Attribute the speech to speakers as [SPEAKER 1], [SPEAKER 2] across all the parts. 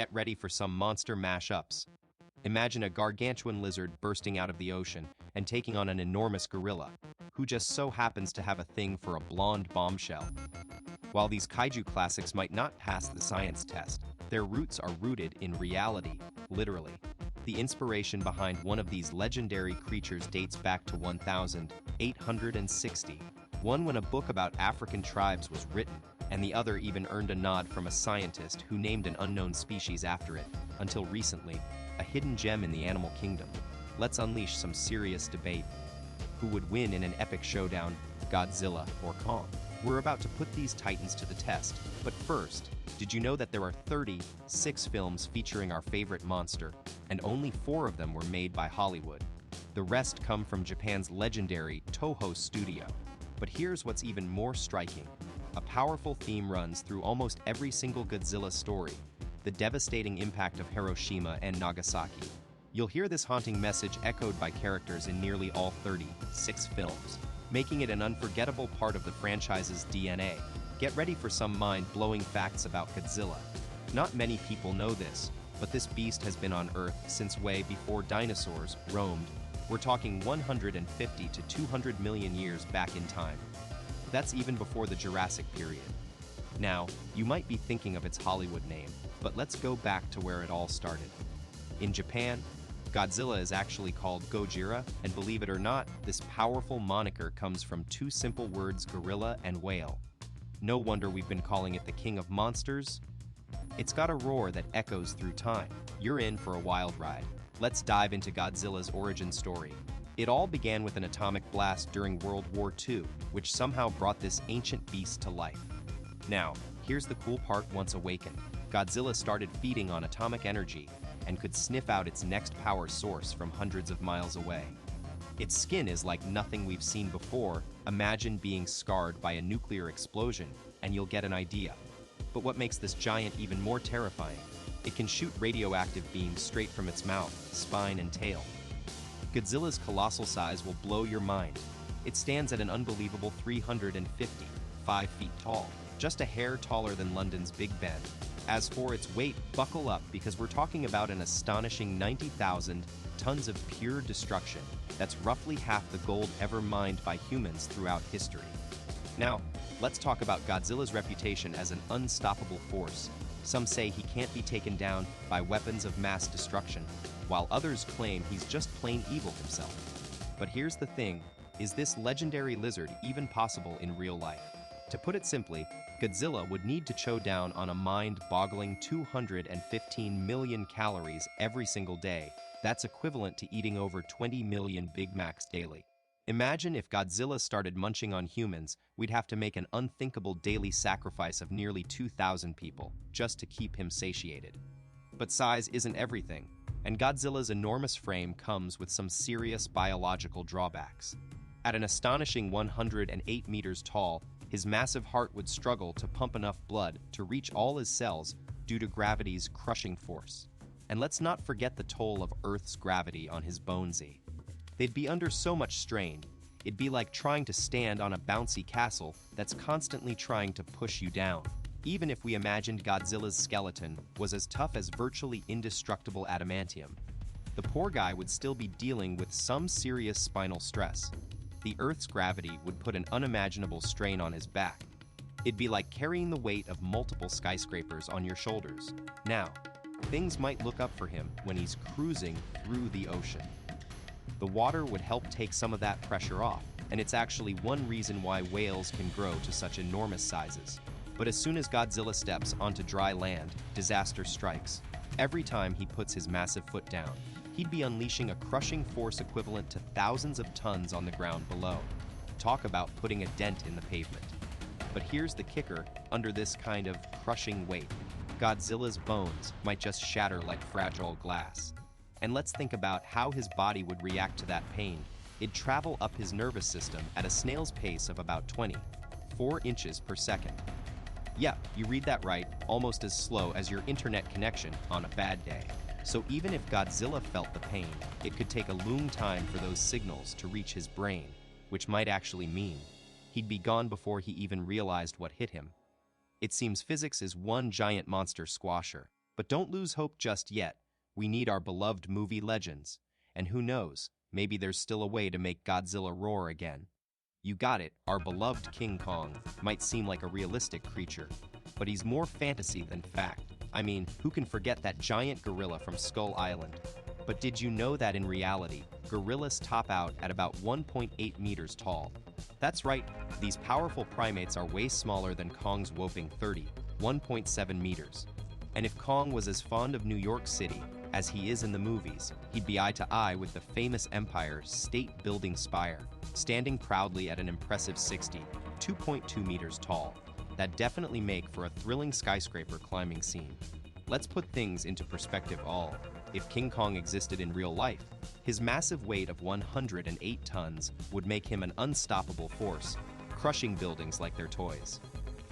[SPEAKER 1] Get ready for some monster mashups. Imagine a gargantuan lizard bursting out of the ocean and taking on an enormous gorilla, who just so happens to have a thing for a blonde bombshell. While these kaiju classics might not pass the science test, their roots are rooted in reality, literally. The inspiration behind one of these legendary creatures dates back to 1860, one when a book about African tribes was written, and the other even earned a nod from a scientist who named an unknown species after it, until recently, a hidden gem in the animal kingdom. Let's unleash some serious debate. Who would win in an epic showdown, Godzilla or Kong? We're about to put these titans to the test, but first, did you know that there are 36 films featuring our favorite monster, and only 4 of them were made by Hollywood? The rest come from Japan's legendary Toho studio. But here's what's even more striking. A powerful theme runs through almost every single Godzilla story, the devastating impact of Hiroshima and Nagasaki. You'll hear this haunting message echoed by characters in nearly all 36 films, making it an unforgettable part of the franchise's DNA. Get ready for some mind-blowing facts about Godzilla. Not many people know this, but this beast has been on Earth since way before dinosaurs roamed. We're talking 150 to 200 million years back in time. That's even before the Jurassic period. Now, you might be thinking of its Hollywood name, but let's go back to where it all started. In Japan, Godzilla is actually called Gojira, and believe it or not, this powerful moniker comes from 2 simple words, gorilla and whale. No wonder we've been calling it the king of monsters. It's got a roar that echoes through time. You're in for a wild ride. Let's dive into Godzilla's origin story. It all began with an atomic blast during World War II, which somehow brought this ancient beast to life. Now, here's the cool part. Once awakened, Godzilla started feeding on atomic energy and could sniff out its next power source from hundreds of miles away. Its skin is like nothing we've seen before. Imagine being scarred by a nuclear explosion, and you'll get an idea. But what makes this giant even more terrifying? It can shoot radioactive beams straight from its mouth, spine, and tail. Godzilla's colossal size will blow your mind. It stands at an unbelievable 355 feet tall, just a hair taller than London's Big Ben. As for its weight, buckle up because we're talking about an astonishing 90,000 tons of pure destruction. That's roughly half the gold ever mined by humans throughout history. Now, let's talk about Godzilla's reputation as an unstoppable force. Some say he can't be taken down by weapons of mass destruction, while others claim he's just plain evil himself. But here's the thing, is this legendary lizard even possible in real life? To put it simply, Godzilla would need to chow down on a mind-boggling 215 million calories every single day. That's equivalent to eating over 20 million Big Macs daily. Imagine if Godzilla started munching on humans, we'd have to make an unthinkable daily sacrifice of nearly 2,000 people just to keep him satiated. But size isn't everything, and Godzilla's enormous frame comes with some serious biological drawbacks. At an astonishing 108 meters tall, his massive heart would struggle to pump enough blood to reach all his cells due to gravity's crushing force. And let's not forget the toll of Earth's gravity on his bonesy. They'd be under so much strain, it'd be like trying to stand on a bouncy castle that's constantly trying to push you down. Even if we imagined Godzilla's skeleton was as tough as virtually indestructible adamantium, the poor guy would still be dealing with some serious spinal stress. The Earth's gravity would put an unimaginable strain on his back. It'd be like carrying the weight of multiple skyscrapers on your shoulders. Now, things might look up for him when he's cruising through the ocean. The water would help take some of that pressure off, and it's actually one reason why whales can grow to such enormous sizes. But as soon as Godzilla steps onto dry land, disaster strikes. Every time he puts his massive foot down, he'd be unleashing a crushing force equivalent to thousands of tons on the ground below. Talk about putting a dent in the pavement. But here's the kicker, under this kind of crushing weight, Godzilla's bones might just shatter like fragile glass. And let's think about how his body would react to that pain. It'd travel up his nervous system at a snail's pace of about 24 inches per second. Yep, you read that right, almost as slow as your internet connection on a bad day. So even if Godzilla felt the pain, it could take a long time for those signals to reach his brain, which might actually mean he'd be gone before he even realized what hit him. It seems physics is one giant monster squasher, But don't lose hope just yet. We need our beloved movie legends. And who knows, maybe there's still a way to make Godzilla roar again. You got it, our beloved King Kong might seem like a realistic creature, but he's more fantasy than fact. I mean, who can forget that giant gorilla from Skull Island? But did you know that in reality, gorillas top out at about 1.8 meters tall? That's right, these powerful primates are way smaller than Kong's whopping 1.7 meters. And if Kong was as fond of New York City as he is in the movies, he'd be eye to eye with the famous Empire's state-building spire, standing proudly at an impressive 2.2 meters tall. That definitely make for a thrilling skyscraper climbing scene. Let's put things into perspective if King Kong existed in real life, his massive weight of 108 tons would make him an unstoppable force, crushing buildings like they're toys.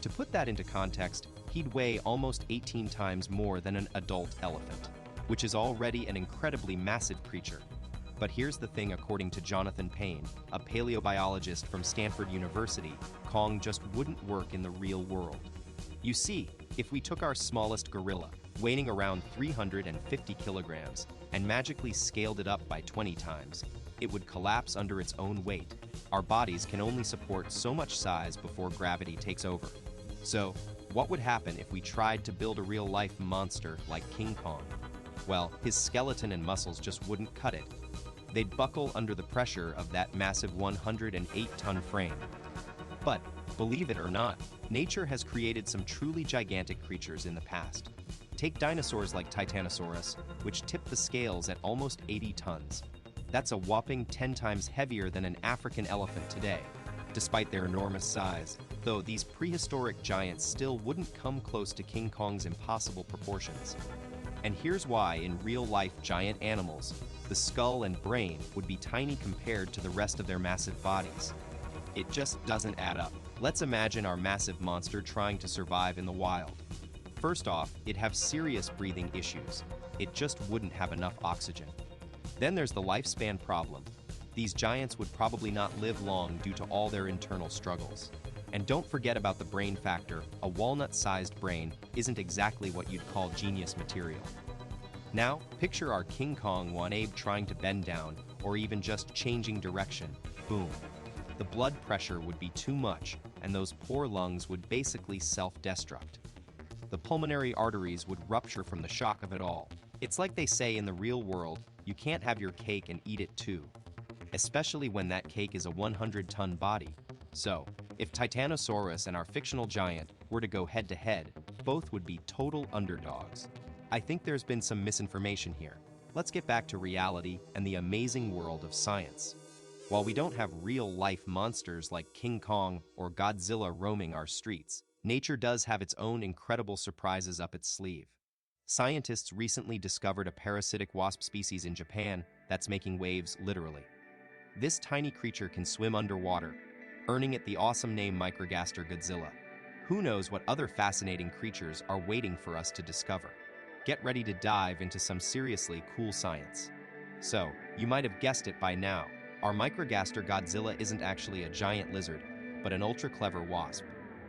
[SPEAKER 1] To put that into context, he'd weigh almost 18 times more than an adult elephant, which is already an incredibly massive creature. But here's the thing, according to Jonathan Payne, a paleobiologist from Stanford University, Kong just wouldn't work in the real world. You see, if we took our smallest gorilla, weighing around 350 kilograms, and magically scaled it up by 20 times, it would collapse under its own weight. Our bodies can only support so much size before gravity takes over. So, what would happen if we tried to build a real-life monster like King Kong? Well, his skeleton and muscles just wouldn't cut it. They'd buckle under the pressure of that massive 108-ton frame. But, believe it or not, nature has created some truly gigantic creatures in the past. Take dinosaurs like Titanosaurus, which tipped the scales at almost 80 tons. That's a whopping 10 times heavier than an African elephant today. Despite their enormous size, though, these prehistoric giants still wouldn't come close to King Kong's impossible proportions. And here's why: in real-life giant animals, the skull and brain would be tiny compared to the rest of their massive bodies. It just doesn't add up. Let's imagine our massive monster trying to survive in the wild. First off, it'd have serious breathing issues. It just wouldn't have enough oxygen. Then there's the lifespan problem. These giants would probably not live long due to all their internal struggles. And don't forget about the brain factor. A walnut-sized brain isn't exactly what you'd call genius material. Now, picture our King Kong one-abe trying to bend down, or even just changing direction. Boom. The blood pressure would be too much, and those poor lungs would basically self-destruct. The pulmonary arteries would rupture from the shock of it all. It's like they say in the real world, you can't have your cake and eat it too. Especially when that cake is a 100-ton body. So, if Titanosaurus and our fictional giant were to go head-to-head, both would be total underdogs. I think there's been some misinformation here. Let's get back to reality and the amazing world of science. While we don't have real-life monsters like King Kong or Godzilla roaming our streets, nature does have its own incredible surprises up its sleeve. Scientists recently discovered a parasitic wasp species in Japan that's making waves, literally. This tiny creature can swim underwater, earning it the awesome name Microgaster Godzilla. Who knows what other fascinating creatures are waiting for us to discover? Get ready to dive into some seriously cool science. So, you might have guessed it by now, our Microgaster Godzilla isn't actually a giant lizard, but an ultra-clever wasp.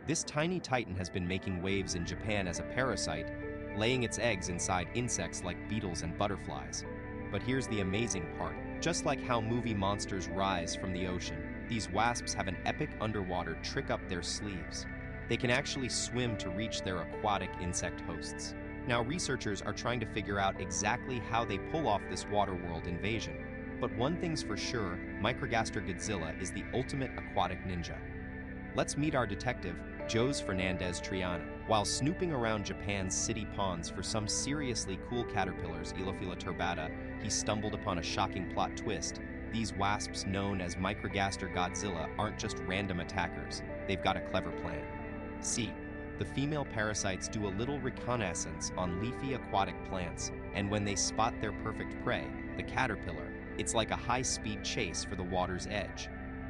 [SPEAKER 1] This tiny titan has been making waves in Japan as a parasite, laying its eggs inside insects like beetles and butterflies. But here's the amazing part. Just like how movie monsters rise from the ocean, these wasps have an epic underwater trick up their sleeves. They can actually swim to reach their aquatic insect hosts. Now, researchers are trying to figure out exactly how they pull off this waterworld invasion. But one thing's for sure, Microgaster Godzilla is the ultimate aquatic ninja. Let's meet our detective, Jose Fernandez Triana. While snooping around Japan's city ponds for some seriously cool caterpillars, Elophila turbata, he stumbled upon a shocking plot twist. These wasps, known as Microgaster Godzilla, aren't just random attackers. They've got a clever plan. See, the female parasites do a little reconnaissance on leafy aquatic plants, and when they spot their perfect prey, the caterpillar, it's like a high-speed chase for the water's edge.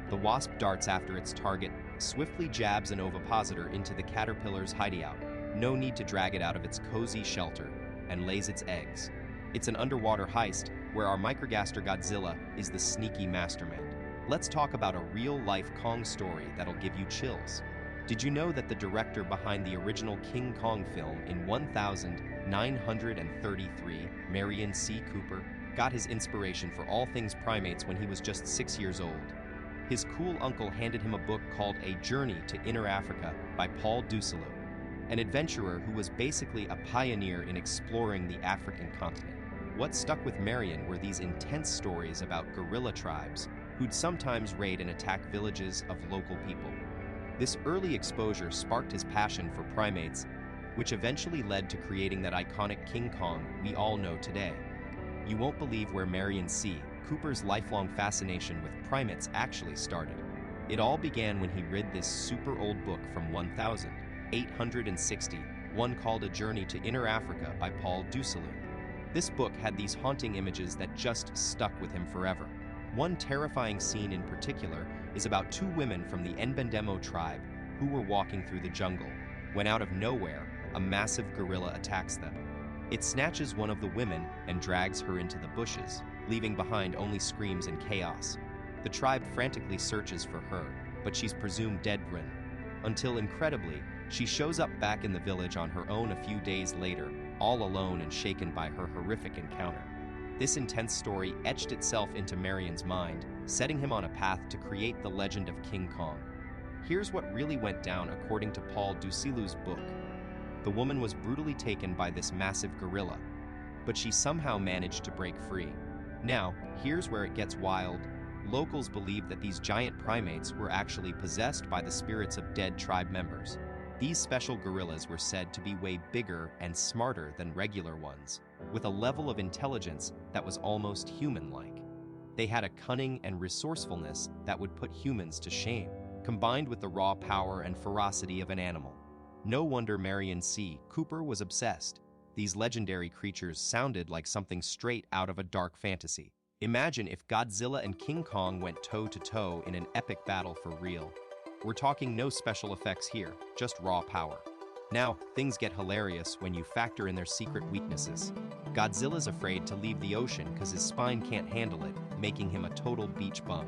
[SPEAKER 1] The wasp darts after its target, swiftly jabs an ovipositor into the caterpillar's hideout. No need to drag it out of its cozy shelter, and lays its eggs. It's an underwater heist where our Microgaster Godzilla is the sneaky mastermind. Let's talk about a real-life Kong story that'll give you chills. Did you know that the director behind the original King Kong film in 1933, Marion C. Cooper, got his inspiration for all things primates when he was just 6 years old? His cool uncle handed him a book called A Journey to Inner Africa by Paul Dusselier, an adventurer who was basically a pioneer in exploring the African continent. What stuck with Marion were these intense stories about gorilla tribes who'd sometimes raid and attack villages of local people. This early exposure sparked his passion for primates, which eventually led to creating that iconic King Kong we all know today. You won't believe where Marion C. Cooper's lifelong fascination with primates actually started. It all began when he read this super old book from 1860, one called A Journey to Inner Africa by Paul Dusselier. This book had these haunting images that just stuck with him forever. One terrifying scene in particular is about two women from the Nbendemo tribe who were walking through the jungle, when out of nowhere, a massive gorilla attacks them. It snatches one of the women and drags her into the bushes, leaving behind only screams and chaos. The tribe frantically searches for her, but she's presumed dead, until incredibly, she shows up back in the village on her own a few days later, all alone and shaken by her horrific encounter. This intense story etched itself into Marion's mind, setting him on a path to create the legend of King Kong. Here's what really went down according to Paul Dusselier's book. The woman was brutally taken by this massive gorilla, but she somehow managed to break free. Now, here's where it gets wild. Locals believe that these giant primates were actually possessed by the spirits of dead tribe members. These special gorillas were said to be way bigger and smarter than regular ones, with a level of intelligence that was almost human-like. They had a cunning and resourcefulness that would put humans to shame, combined with the raw power and ferocity of an animal. No wonder Marion C. Cooper was obsessed. These legendary creatures sounded like something straight out of a dark fantasy. Imagine if Godzilla and King Kong went toe-to-toe in an epic battle for real. We're talking no special effects here, just raw power. Now, things get hilarious when you factor in their secret weaknesses. Godzilla's afraid to leave the ocean because his spine can't handle it, making him a total beach bum.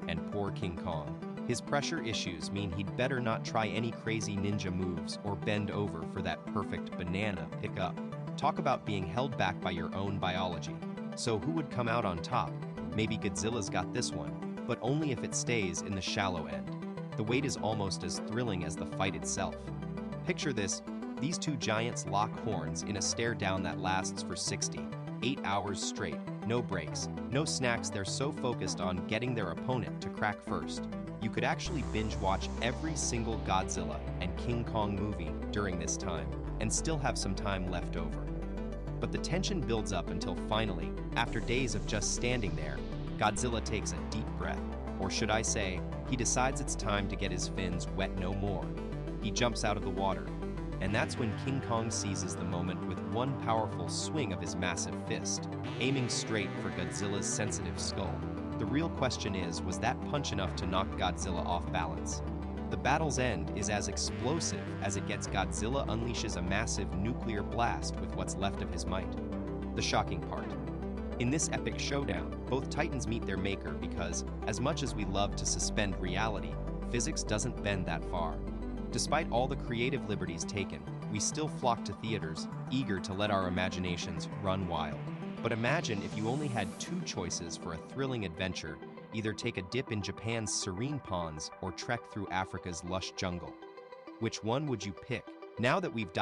[SPEAKER 1] And poor King Kong. His pressure issues mean he'd better not try any crazy ninja moves or bend over for that perfect banana pickup. Talk about being held back by your own biology. So who would come out on top? Maybe Godzilla's got this one, but only if it stays in the shallow end. The wait is almost as thrilling as the fight itself. Picture this, these two giants lock horns in a stare down that lasts for 8 hours straight. No breaks, no snacks. They're so focused on getting their opponent to crack first. You could actually binge watch every single Godzilla and King Kong movie during this time and still have some time left over. But the tension builds up until finally, after days of just standing there, Godzilla takes a deep breath, or should I say, he decides it's time to get his fins wet no more. He jumps out of the water, and that's when King Kong seizes the moment with one powerful swing of his massive fist, aiming straight for Godzilla's sensitive skull. The real question is, was that punch enough to knock Godzilla off balance? The battle's end is as explosive as it gets. Godzilla unleashes a massive nuclear blast with what's left of his might. The shocking part. In this epic showdown, both titans meet their maker because, as much as we love to suspend reality, physics doesn't bend that far. Despite all the creative liberties taken, we still flock to theaters, eager to let our imaginations run wild. But imagine if you only had two choices for a thrilling adventure: either take a dip in Japan's serene ponds or trek through Africa's lush jungle. Which one would you pick? Now that we've